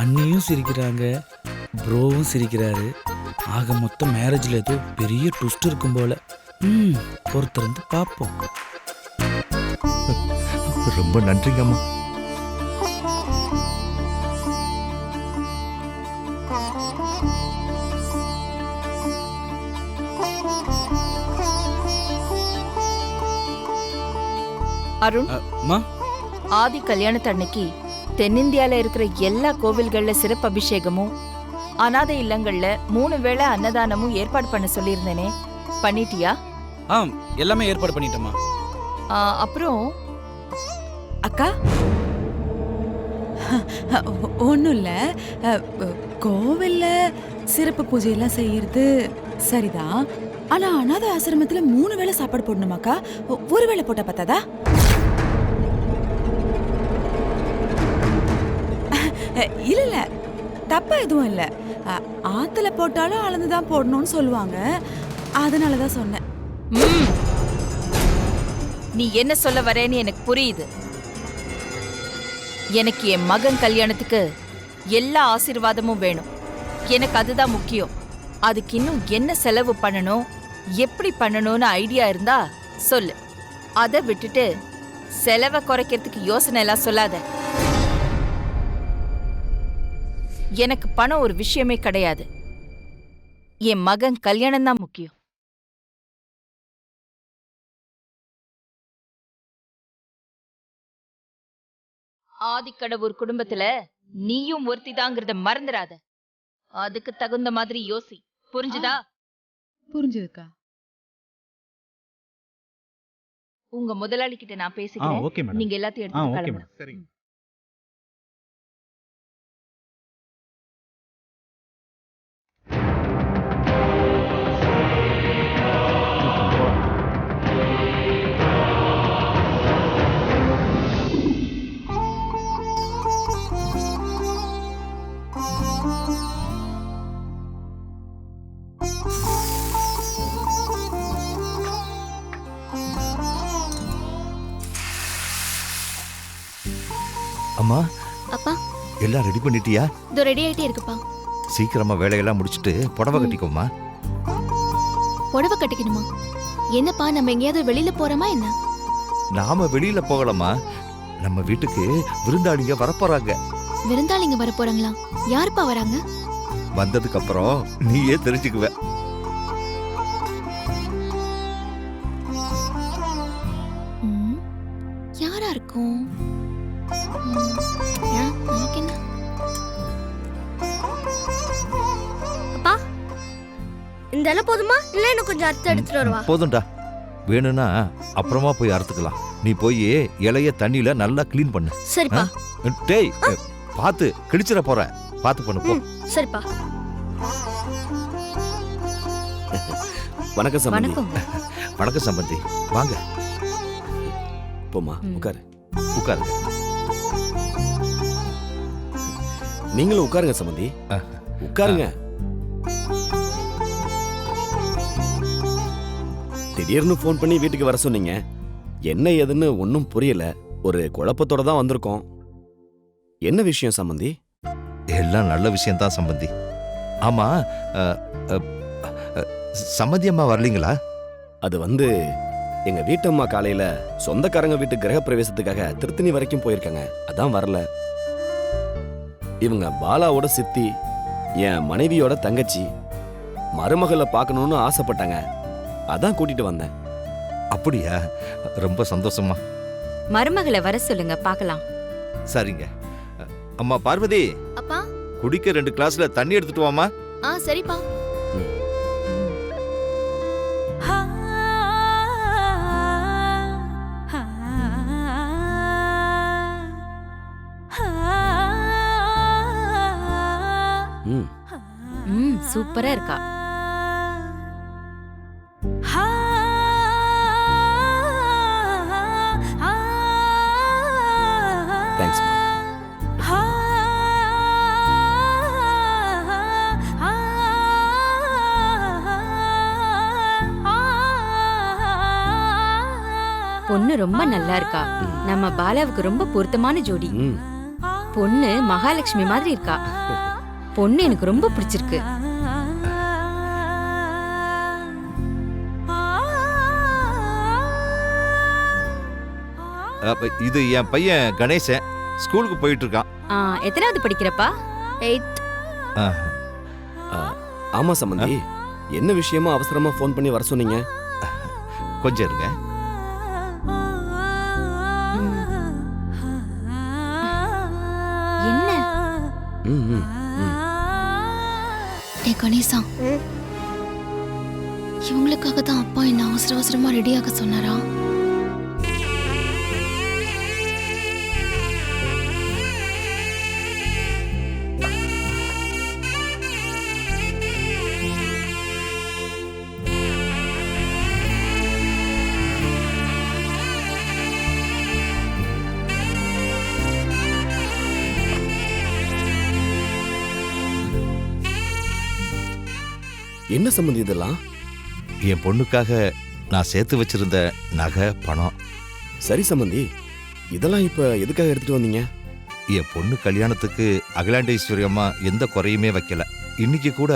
அண்ணியும் சிரிக்கிறாங்க, ப்ரோவும் சிரிக்கிறாரு. ஆக மொத்தம் மேரேஜில் ஏதோ பெரிய ட்விஸ்ட் இருக்கும் போல. பொறுத்திருந்து பார்ப்போம். ரொம்ப நன்றிங்கம்மா. அருண், அம்மா, ஆதி கல்யாணத்தன்னைக்கு தென்னிந்தியால இருக்கிற எல்லா கோவில்கள்ல சிறப்பு அபிஷேகமும் அனாதை இல்லங்கள்ல 3 வேளை அன்னதானமும் ஏற்பாடு பண்ண சொல்லியிருந்தேனே, பண்ணிட்டியா? எல்லாமே ஏற்பாடு பண்ணிட்டேம்மா. அப்புறம் அக்கா, ஒன்றும் இல்லை. கோவில்ல சிறப்பு பூஜையெல்லாம் செய்யறது சரிதான். ஆனா அனாத ஆசிரமத்துல 3 வேளை சாப்பாடு போடணுமாக்கா? ஒரு வேளை போட்டா பத்தாதா? இல்ல இல்ல, தப்பா எதுவும் இல்ல. ஆத்துல போட்டாலும் அளந்துதான் போடணும்னு சொல்லுவாங்க, அதனாலதான் சொன்னேன். நீ என்ன சொல்ல வரேன்னு எனக்கு புரியுது. எனக்கு என் மகன் கல்யாணத்துக்கு எல்லா ஆசீர்வாதமும் வேணும். எனக்கு அதுதான் முக்கியம். அதுக்கு இன்னும் என்ன செலவு பண்ணணும், எப்படி பண்ணணும்னு ஐடியா இருந்தா சொல்லு. அதை விட்டுட்டு செலவை குறைக்கிறதுக்கு யோசனை எல்லாம் சொல்லாத. எனக்கு பணம் ஒரு விஷயமே கிடையாது. என் மகன் கல்யாணம் தான் முக்கியம். ஆதிக்கடவுர் குடும்பத்துல நீயும் ஒருத்திதாங்கிறத மறந்துடாத. அதுக்கு தகுந்த மாதிரி யோசி. புரிஞ்சுதா? புரிஞ்சுதுக்கா. உங்க முதலாளி கிட்ட நான் பேசிக்கிறேன். நீங்க எல்லாத்தையும் எடுத்து கிளம்புங்க. அம்மா, அப்பா, எல்லாம் ரெடி பண்ணிட்டியா? இதோ ரெடி ஆயிட்டே இருக்குப்பா. சீக்கிரமா வேலையெல்லாம் முடிச்சிட்டு புடவை கட்டிக்கோமா. புடவை கட்டிக்கணுமா? என்னப்பா, நம்ம எங்கேயாவது வெளியில போறோமா என்ன? நாம வெளியில போகலாமா? நம்ம வீட்டுக்கு விருந்தாளிங்க வரப்போறாங்க. விருந்தாளிங்க வர போறாங்களா? யாருப்பா வராங்க? வந்ததுக்கு அப்புறம் நீயே தெரிஞ்சுக்குவ. யாரா இருக்கும்? நமக்கு என்ன? அப்பா, இந்த இலை போதுமா இல்ல இன்னும் கொஞ்சம் அறுத்து எடுத்துட்டு வருவா? போதும்டா. வேணும்னா அப்புறமா போய் அறுத்துக்கலாம். நீ போய் இலைய தண்ணியில நல்லா கிளீன் பண்ணு. சரிப்பா. டேய், பாத்து கிழிச்சிட போற. பாத்து பண்ணு போ. சரிப்பா. வணக்கம் சம்பந்தி. வணக்கம் சம்பந்தி. வாங்க போமா, உட்காரு. உட்காருங்க. நீங்களும் உட்காருங்க சம்பந்தி. உட்காருங்க. திடீர்னு ஃபோன் பண்ணி வீட்டுக்கு வர சொன்னீங்க. என்ன ஏதுன்னு ஒன்னும் புரியல. ஒரு குழப்பத்தோட தான் வந்திருக்கோம். என்ன விஷயம் சம்பந்தி? எல்லாம் நல்ல விஷயம் தான் சம்பந்தி. ஆமா, சம்மதி அம்மா வரலீங்களா? அது எங்க வீட்டம்மா காலையில சொந்தக்காரங்க வீட்டு கிரக பிரவேசத்துக்காக திருத்தணி வரைக்கும் போயிருக்காங்க. அதான் வரல. இவங்க பாலாவோட சித்தி, என் மனைவியோட தங்கச்சி, மருமகளை பார்க்கணும்னு ஆசைப்பட்டாங்க. அதான் கூட்டிட்டு வந்தேன். அப்படியா? ரொம்ப சந்தோஷமா. மருமகளை வர சொல்லுங்க, பார்க்கலாம். சரிங்க. அம்மா பார்வதி, அப்பா, குடிக்க 2 கிளாஸ்ல தண்ணி எடுத்துட்டு வாமா. சரிப்பா. சூப்பரா இருக்கா. தேங்க்ஸ். பொண்ணு ரொம்ப நல்லா இருக்கா. நம்ம பாலாவுக்கு ரொம்ப பொருத்தமான ஜோடி. பொண்ணு மகாலட்சுமி மாதிரி இருக்கா. பொண்ணு எனக்கு ரொம்ப பிடிச்சிருக்கு. இது என் பையன் கணேசன், ஸ்கூலுக்கு போயிட்டு இருக்கான். எத்தனாவது படிக்கிறப்பா? 8th. ஆமா சம்பந்தி, என்ன விஷயமா அவசரமா ஃபோன் பண்ணி வர சொன்னீங்க? கொஞ்சம் இருங்க. என்ன? ம், ம், ம். ஏ கணேசா, இவங்களுக்காக தான் அப்பா என்ன அவசர அவசரமா ரெடியாக சொன்னாரா? என்ன சம்பந்தி இதெல்லாம்? என் பொண்ணுக்காக நான் சேர்த்து வச்சிருந்த நகை, பணம். சரி சம்பந்தி, இதெல்லாம் இப்ப எதுக்காக எடுத்துட்டு வந்தீங்க? என் பொண்ணு கல்யாணத்துக்கு அகிலாண்டேஸ்வரி அம்மா எந்த குறையுமே வைக்கல. இன்னைக்கு கூட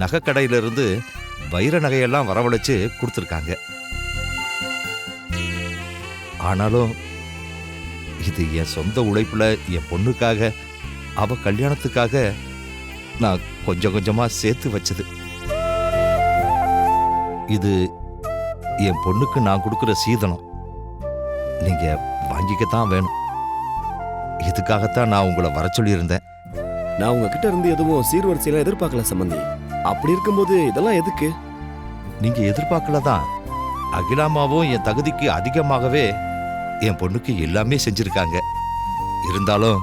நகை கடையில இருந்து வைர நகையெல்லாம் வரவழைச்சு கொடுத்துருக்காங்க. ஆனாலும் இது என் சொந்த உழைப்புல என் பொண்ணுக்காக, அவ கல்யாணத்துக்காக நான் கொஞ்சம் கொஞ்சமா சேர்த்து வச்சது. இது என் பொண்ணுக்கு நான் கொடுக்கிற சீதனம். நீங்க வாங்கிக்கத்தான் வேணும். இதுக்காகத்தான் நான் உங்களை வர சொல்லியிருந்தேன். நான் உங்ககிட்ட இருந்து எதுவும் சீர்வரிசையெல்லாம் எதிர்பார்க்கல சம்பந்தி. அப்படி இருக்கும்போது இதெல்லாம் எதுக்கு? நீங்க எதிர்பார்க்கலதான். அகிலாமாவும் என் தகுதிக்கு அதிகமாகவே என் பொண்ணுக்கு எல்லாமே செஞ்சிருக்காங்க. இருந்தாலும்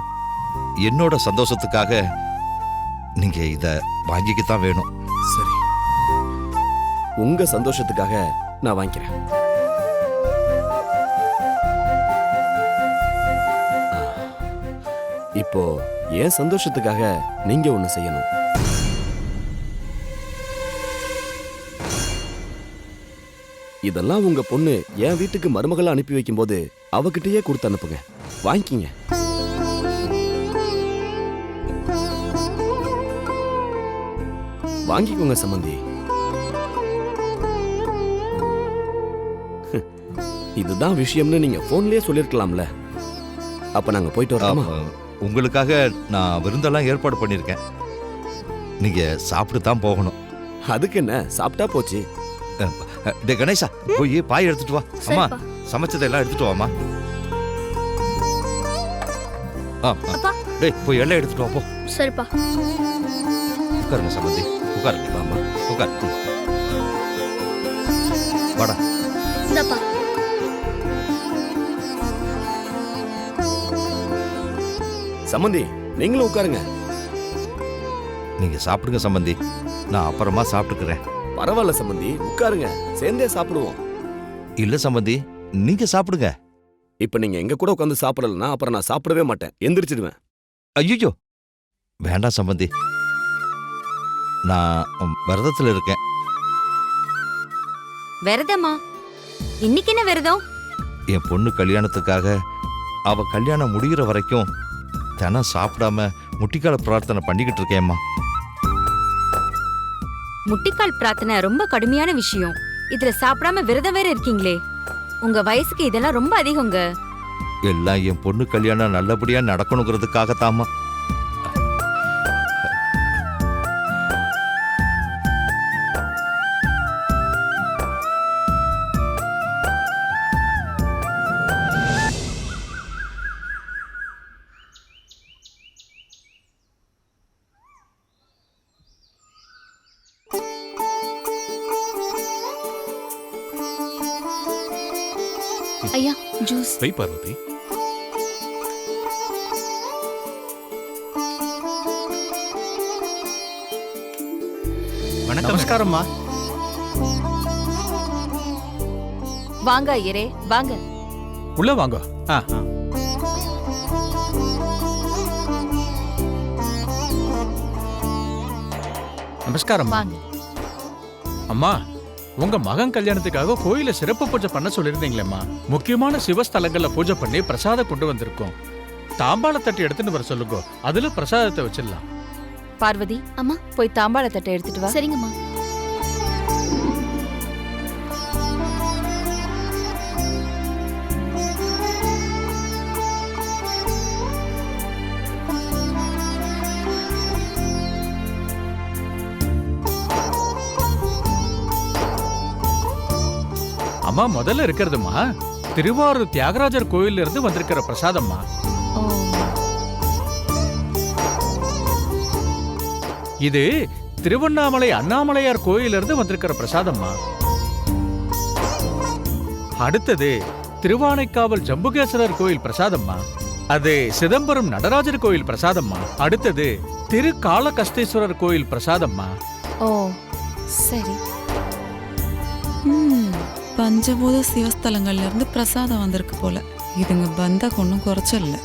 என்னோட சந்தோஷத்துக்காக நீங்க இத வாங்கிக்கத்தான் வேணும். சரி, உங்க சந்தோஷத்துக்காக நான் வாங்கிக்கிறேன். இப்போ என் சந்தோஷத்துக்காக நீங்க ஒண்ணு செய்யணும். இதெல்லாம் உங்க பொண்ணு என் வீட்டுக்கு மருமகளா அனுப்பி வைக்கும்போது அவகிட்டயே கொடுத்து அனுப்புங்க. வாங்கிக்கிங்க. வாங்கிக்கோங்க சம்பந்தி. இதுதான் விஷயம்னு நீங்க போன்லயே சொல்லிருக்கலாம்ல. அப்ப நாங்க போயிட்டு வரோமா? உங்களுக்காக நான் விருந்தெல்லாம் ஏற்பாடு பண்ணியிருக்கேன். நீங்க சாப்பிட்டு தான் போகணும். அதுக்கு என்ன, சாப்பிட்டா போச்சு. டே கணேசா, போய் பாய் எடுத்துட்டு வா. அம்மா, சமைச்சதெல்லாம் எடுத்துட்டு வாமா. டேய், போய் எல்லாம் எடுத்துட்டு வா போ. சரிப்பா. உட்காருங்க சம்பந்தி, உட்காருங்க. வாமா, உட்காரு. வாடா. இந்தப்பா. சம்பந்தி, நீங்களும் உட்காருங்க. நீங்க சாப்பிடுங்க சம்பந்தி, நான் அப்புறமா சாப்பிட்டுக்கிறேன். பரவாயில்ல சம்பந்தி, உட்காருங்க, சேர்ந்தே சாப்பிடுவோம். இல்ல சம்பந்தி, நீங்க சாப்பிடுங்க. இப்ப நீங்க எங்க கூட உட்காந்து சாப்பிடலன்னா அப்புறம் நான் சாப்பிடவே மாட்டேன், எந்திரிச்சிடுவேன். ஐயோ, வேண்டாம் சம்பந்தி, நான் விரதத்துல இருக்கேன். விரதமா? இன்னைக்கு என்ன விரதம்? என் பொண்ணு கல்யாணத்துக்காக அவ கல்யாணம் முடிகிற வரைக்கும் தினம் சாப்பிடாம முட்டிக்கால பிரார்த்தனை பண்ணிக்கிட்டு இருக்கேம்மா. முட்டிக்கால் பிரார்த்தனை ரொம்ப கடுமையான விஷயம். இதுல சாப்பிடாம விரதம் வேற இருக்கீங்களே. உங்க வயசுக்கு இதெல்லாம் ரொம்ப அதிகங்க. எல்லாம் என் பொண்ணு கல்யாணம் நல்லபடியா நடக்கணுங்கிறதுக்காகத்தாம்மா. ஐயா, ஜூஸ். வை பார்வதி. வணக்கம். நமஸ்காரம்மா. வாங்க ஐயரே, வாங்க. உள்ள வாங்க. நமஸ்காரம். வாங்க. அம்மா, உங்க மகன் கல்யாணத்துக்காக கோயில சிறப்பு பூஜை பண்ண சொல்லியிருந்தீங்களேம்மா. முக்கியமான சிவஸ்தலங்கள்ல பூஜை பண்ணி பிரசாதம் கொண்டு வந்திருக்கோம். தாம்பாள தட்டு எடுத்துட்டு வர சொல்லுங்க, அதுல பிரசாதத்தை வச்சிடலாம். பார்வதி, அம்மா. போய் தாம்பாள தட்டை எடுத்துட்டு வா. சரிங்கம்மா. அம்மா, முதல்ல இருக்கிறதுமா திருவாரூர் தியாகராஜர் கோயில்ல இருந்து வந்திருக்கிற பிரசாதம்மா. ஓ, இது திருவண்ணாமலை அண்ணாமலையார் கோயில்ல இருந்து வந்திருக்கிற பிரசாதம்மா. அடுத்தது திருவானைக்காவல் ஜம்புகேஸ்வரர் கோயில் பிரசாதம்மா. அது சிதம்பரம் நடராஜர் கோயில் பிரசாதம்மா. அடுத்தது திரு காளகஸ்தீஸ்வரர் கோயில் பிரசாதம்மா. ஓ, சரி. பஞ்சபூத சிவஸ்தலங்கள்ல இருந்து பிரசாதம் வந்திருக்கு போல. இதுங்க பந்தா ஒன்றும் குறைச்சல.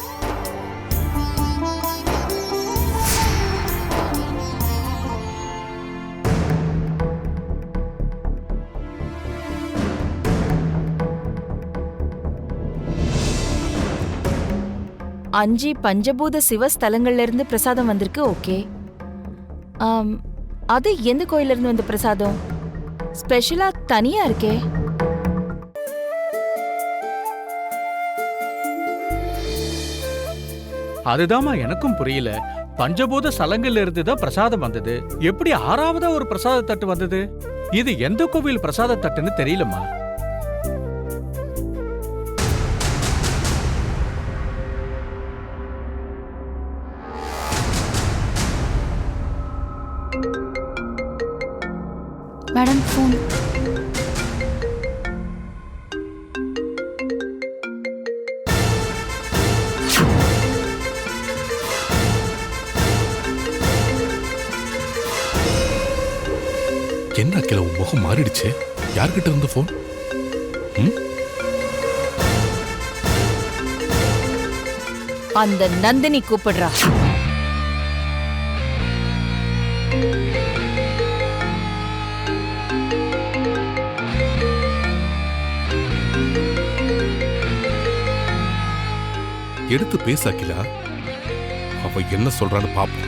அஞ்சு பஞ்சபூத சிவஸ்தலங்கள்ல இருந்து பிரசாதம் வந்திருக்கு. ஓகே. அது எந்த கோயில்ல இருந்து வந்த பிரசாதம்? ஸ்பெஷலா தனியா இருக்கே. அதுதாம்மா எனக்கும் புரியல. பஞ்சபூத ஸ்தலங்கள்ல இருந்து தான் பிரசாதம் வந்தது. எப்படி ஆறாவதா ஒரு பிரசாத தட்டு வந்தது? இது எந்த கோவில் பிரசாத தட்டுன்னு தெரியலம்மா. Madam phone. என்ன கிளவு முகம் மாறிடுச்சு? யார்கிட்ட இருந்து போன்? அந்த நந்தினி கூப்பிடுறா. எடுத்து பேச அகிலா. அவ என்ன சொல்றான்னு பாப்போம்.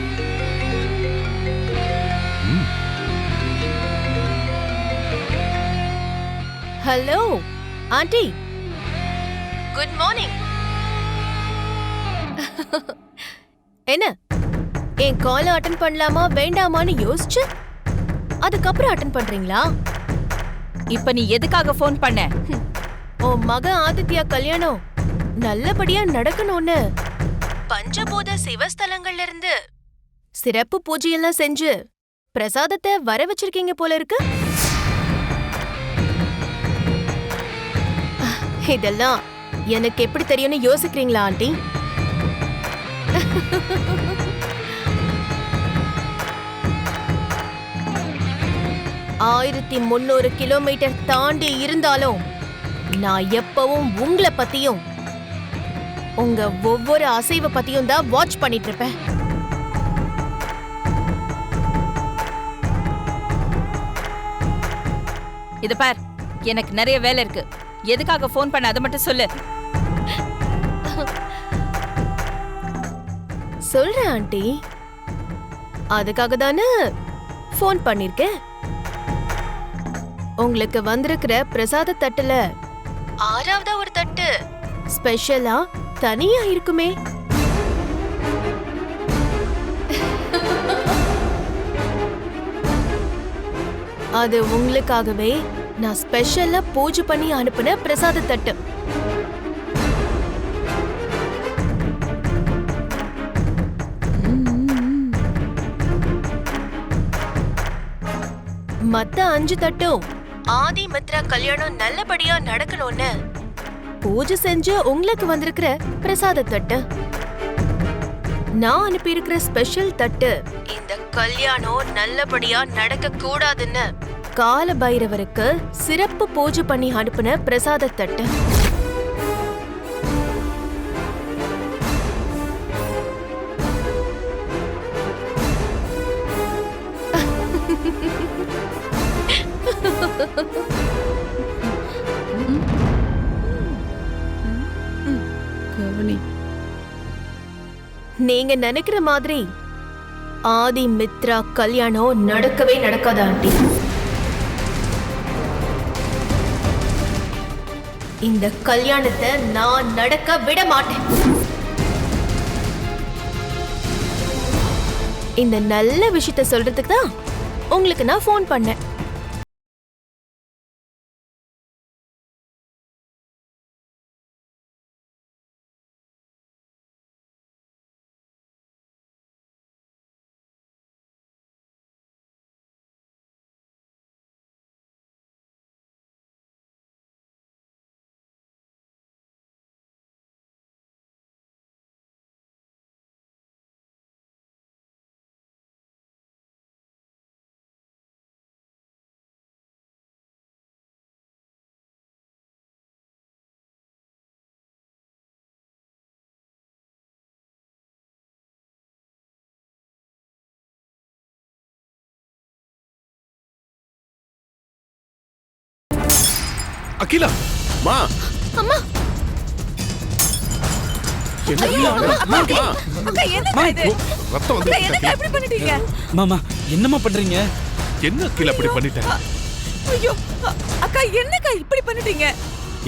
Hello aunty, good morning. என்ன என் கால் அட்டெண்ட் பண்ணலாமா வேண்டாமான்னு யோசிச்சு அதுக்கப்புறம் அட்டெண்ட் பண்றீங்களா? இப்ப நீ எதுக்காக ஃபோன் பண்ண? உன் மக ஆதித்யா கல்யாணம் நல்லபடியா நடக்கணும்னு பஞ்சபூத சிவஸ்தலங்கள்ல இருந்து சிறப்பு பூஜையெல்லாம் செஞ்சு பிரசாதத்தை வர வச்சிருக்கீங்க போல இருக்கு. இதெல்லாம் எனக்கு எப்படி தெரியும்னு யோசிக்கிறீங்களா ஆண்டி? 1300 கிலோமீட்டர் தாண்டி இருந்தாலும் நான் எப்பவும் உங்களை பத்தியும் உங்க ஒவ்வொரு அசைவ பத்தியும் தான் வாட்ச் பண்ணிட்டு இருப்பேன். இது பார், எனக்கு நிறைய வேலை இருக்கு. எதுக்காக ஃபோன் பண்ண அதை மட்டும் சொல்லு. சொல்றேன் ஆண்டி, அதுக்காக தானே ஃபோன் பண்ணிருக்கேன். உங்களுக்கு வந்திருக்கிற பிரசாத தட்டுல 6ஆவதா ஒரு தட்டு ஸ்பெஷலா தனியா இருக்குமே. அது உங்களுக்காகவே நான் ஸ்பெஷலா பூஜை பண்ணி அனுப்பின பிரசாத தட்டு. மத்த 5 தட்டும் ஆதி மித்ரா கல்யாணம் நல்லபடியா நடக்கணும்னு பூஜை செஞ்சு உங்களுக்கு வந்திருக்கிற பிரசாத தட்டு. நான் அனுப்பி இருக்கிற ஸ்பெஷல் தட்டு இந்த கல்யாணம் நல்லபடியா நடக்க கூடாதுன்னு கால பைரவருக்கு சிறப்பு பூஜை பண்ணி அனுப்பின பிரசாத தட்டு. கவனி. நீங்க நினைக்கிற மாதிரி ஆதி மித்ரா கல்யாணம் நடக்கவே நடக்காது ஆண்டி. இந்த கல்யாணத்தை நான் நடக்க விட மாட்டேன். இந்த நல்ல விஷயத்த சொல்றதுக்கு தான் உங்களுக்கு நான் ஃபோன் பண்ணேன். அகிலா மா அம்மா என்ன அக்கா என்னக்கா இது? ரத்தம் வந்து அக்கா என்னக்கா இப்படி பண்ணிட்டீங்க? மாமா என்னம்மா பண்றீங்க? என்ன அகிலா அப்படி பண்ணிட்டேன்? ஐயோ அக்கா என்னக்கா இப்படி பண்ணிட்டீங்க?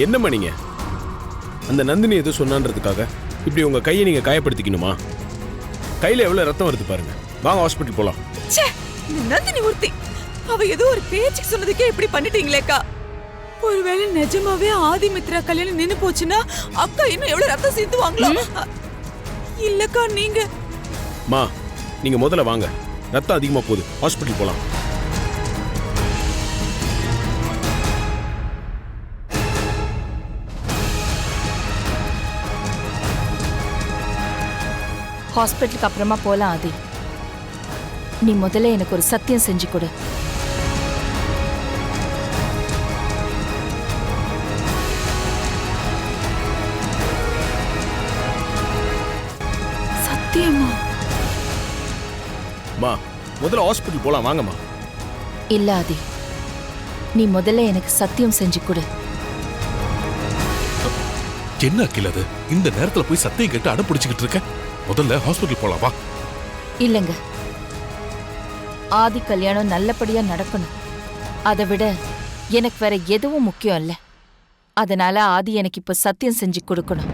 என்னம்மா நீங்க அந்த நந்தினி எது சொன்னான்றதுக்காக இப்படி உங்க கையை நீங்க காயப்படுத்திக்கணுமா? கையில எவ்வளவு ரத்தம் வருது பாருங்க. வாங்க ஹாஸ்பிட்டல் போலாம். ச்சே, இந்த நந்தினி ஒருத்தி அவ ஏதோ ஒரு பேச்சுக்கு சொன்னதுக்கே இப்படி பண்ணிட்டீங்களேக்கா. ஒருவேளை நிஜமாவே ஆதி மித்ரா கல்யாணம் நின்னு போச்சுன்னா அக்கா இன்னும் எவ்வளவு ரத்தம் சேர்த்துவாங்களோ? இல்லக்கா நீங்க மா நீங்க முதல்ல வாங்க. ரத்தம் அதிகமா போகுது, ஹாஸ்பிட்டல் போலாம். ஹாஸ்பிட்டலுக்கு அப்புறமா போலாம் ஆதி. நீ முதல்ல எனக்கு ஒரு சத்தியம் செஞ்சு கொடு. சத்தியமா? மா முதல்ல ஹாஸ்பிட்டல் போலாம், வாங்கம்மா. இல்ல ஆதி, நீ முதல்ல எனக்கு சத்தியம் செஞ்சு கொடு. என்ன அகிலா அது? இந்த நேரத்துல போய் சத்தியம் கேட்டு அடம்பிடிச்சுக்கிட்டு இருக்க. முதல்ல ஹாஸ்பிட்டல் போலாம் வா. இல்லங்க, ஆதி கல்யாணம் நல்லபடியா நடக்கணும். அதை விட எனக்கு வேற எதுவும் முக்கியம் இல்ல. அதனால ஆதி எனக்கு இப்ப சத்தியம் செஞ்சு கொடுக்கணும்.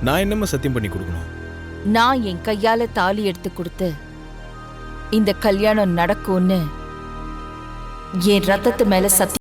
நான் என்னம்மா சத்தியம் பண்ணி கொடுக்கணும்? நான் என் கையால தாலி எடுத்து கொடுத்து இந்த கல்யாணம் நடக்கும்னு என் ரத்தத்து மேல சத்தியம்.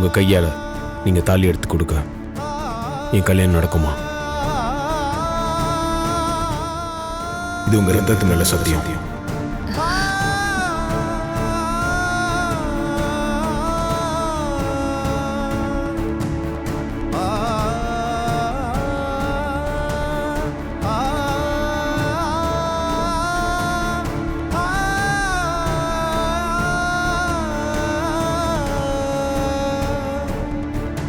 உங்க கையால நீங்க தாலி எடுத்து கொடுக்க என் கல்யாணம் நடக்குமா? இது உங்க ரத்தத்து மேல சத்தியம்.